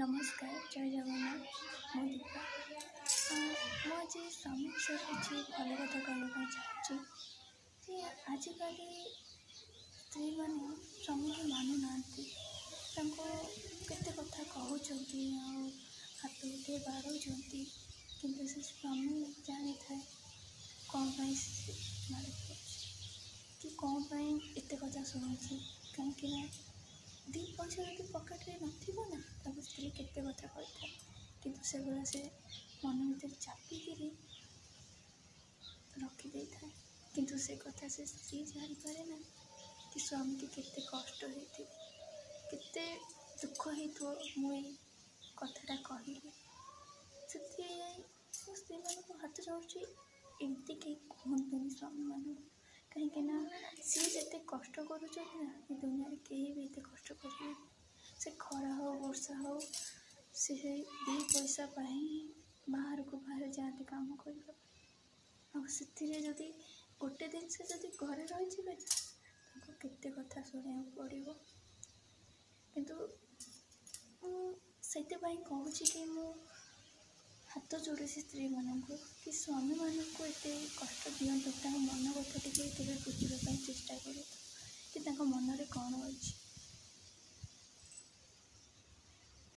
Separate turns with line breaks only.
नमस्कार जय जगन्नाथ मो दीपा मुझे स्वामी विषय किसी भल कथा कहना चाहिए कि आजिकल स्त्री मैंने स्वामी को मानु ना केते कथा कहते हाथ उठे बाड़ौं कि से स्वामी जानी था कौन मारे कि कौन एत कथा शुणुची कहीं दी पैसा यदि पकेट्रे ना स्त्री केते कथा कही था कि सेगुड़ा से मन भर चापिकी रखिदे था कि से कथा से स्त्री जापारे ना कि स्वामी की केते कष्ट होते केते दुख हो मुई कथाटा कहली से स्त्री मान हाथ जोड़ुची एमती कहीं कहतुनि स्वामी मान कहीं सी जिते कष्ट कर दुनिया कहीं भी एत कष्ट कर से खरा हो वर्षा हो से दी पैसा बाहर को बाहर जाते काम करने जदि गोटे दिन से जदि घरे रही केते कथा शुणा पड़ो किंतु से कहूँ कि मु हाथ जोड़े स्त्री मान कि स्वामी मानक एत कष्ट दिंतु मन कथा टे बुझापी चेष्टा करूँ कि मनरे कौन अच्छी